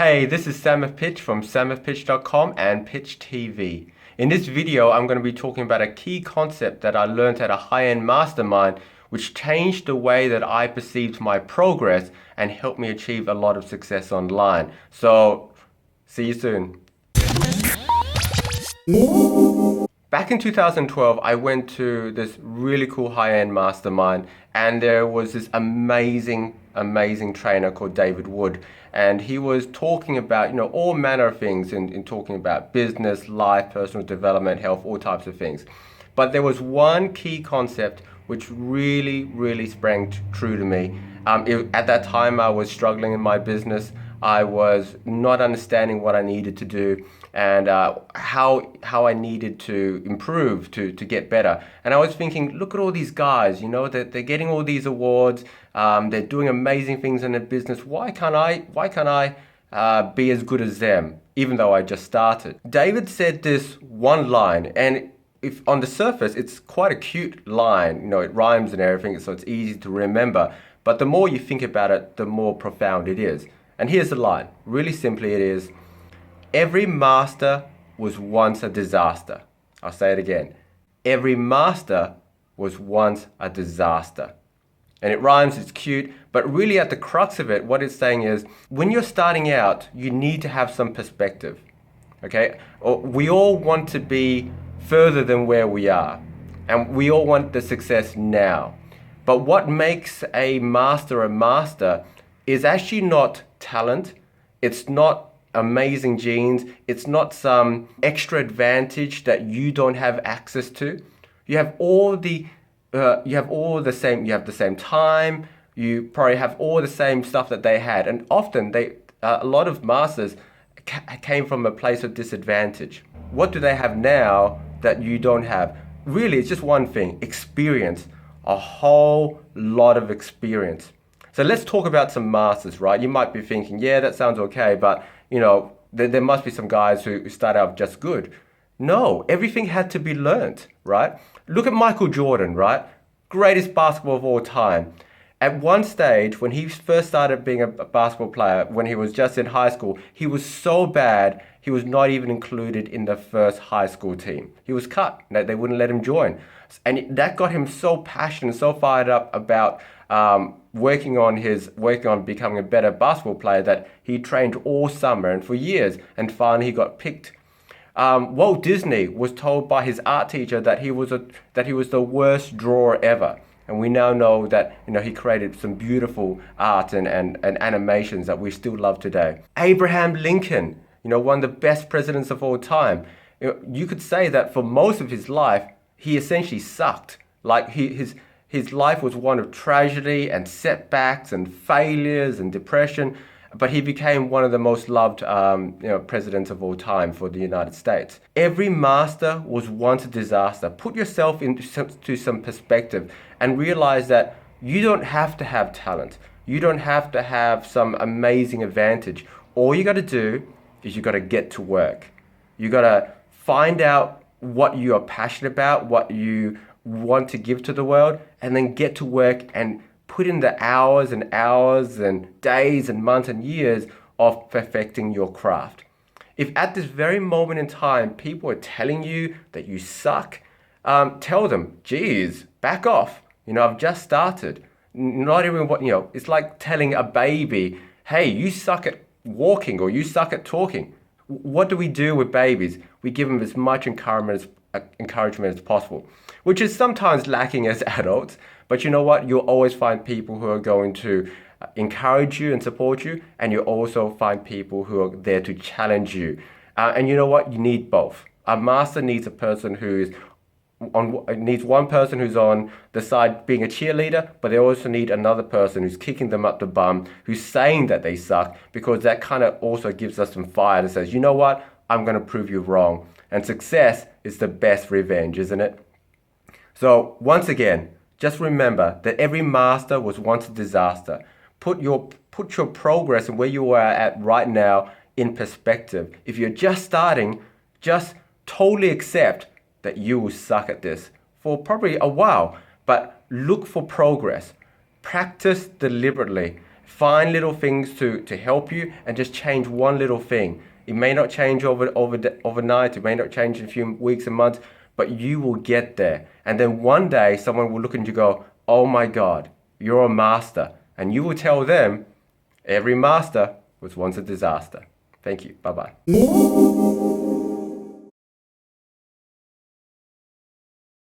Hey, this is Samith Pich from samithpich.com and Pich TV. In this video, I'm going to be talking about a key concept that I learned at a high-end mastermind, which changed the way that I perceived my progress and helped me achieve a lot of success online. So, see you soon. Back in 2012, I went to this really cool high-end mastermind, and there was this amazing trainer called David Wood, and he was talking about, all manner of things in talking about business, life, personal development, health, all types of things. But there was one key concept which really sprang true to me. At that time, I was struggling in my business. I was not understanding what I needed to do and how I needed to improve to get better. And I was thinking, look at all these guys, they're getting all these awards, they're doing amazing things in their business. Why can't I be as good as them, even though I just started? David said this one line, and if on the surface, it's quite a cute line, it rhymes and everything, so it's easy to remember. But the more you think about it, the more profound it is. And here's the line. Really simply, it is, every master was once a disaster. I'll say it again. Every master was once a disaster. And it rhymes, it's cute, but really at the crux of it, what it's saying is, when you're starting out, you need to have some perspective. Okay? We all want to be further than where we are. And we all want the success now. But what makes a master is actually not talent. It's not amazing genes. It's not some extra advantage that you don't have access to. You have the same time. You probably have all the same stuff that they had. And often a lot of masters came from a place of disadvantage. What do they have now that you don't have? Really, it's just one thing: experience. A whole lot of experience. So let's talk about some masters, right? You might be thinking, yeah, that sounds okay, but there must be some guys who start out just good. No, everything had to be learned, right? Look at Michael Jordan, right? Greatest basketball of all time. At one stage, when he first started being a basketball player, when he was just in high school, he was so bad, he was not even included in the first high school team. He was cut. They wouldn't let him join. And that got him so passionate, so fired up about working on becoming a better basketball player that he trained all summer and for years, and finally he got picked. Walt Disney was told by his art teacher that he was the worst drawer ever. And we now know that he created some beautiful art and animations that we still love today. Abraham Lincoln, one of the best presidents of all time. You could say that for most of his life, he essentially sucked. Like his life was one of tragedy and setbacks and failures and depression. But he became one of the most loved presidents of all time for the United States. Every master was once a disaster. Put yourself into some perspective and realize that you don't have to have talent. You don't have to have some amazing advantage. All you got to do is you got to get to work. You got to find out what you are passionate about, what you want to give to the world, and then get to work and put in the hours and days and months and years of perfecting your craft. If at this very moment in time, people are telling you that you suck, tell them, geez, back off. I've just started. Not everyone, it's like telling a baby, hey, you suck at walking or you suck at talking. What do we do with babies? We give them as much encouragement as possible, which is sometimes lacking as adults. But you know what? You'll always find people who are going to encourage you and support you, and you'll also find people who are there to challenge you. And you know what? You need both. A master needs a person needs one person who's on the side being a cheerleader, but they also need another person who's kicking them up the bum, who's saying that they suck, because that kind of also gives us some fire that says, you know what? I'm going to prove you wrong. And success is the best revenge, isn't it? So once again, just remember that every master was once a disaster. Put your progress and where you are at right now in perspective. If you're just starting, just totally accept that you will suck at this for probably a while, but look for progress. Practice deliberately. Find little things to help you and just change one little thing. It may not change overnight, it may not change in a few weeks and months, but you will get there. And then one day someone will look at you and go, oh my God, you're a master. And you will tell them, every master was once a disaster. Thank you. Bye-bye.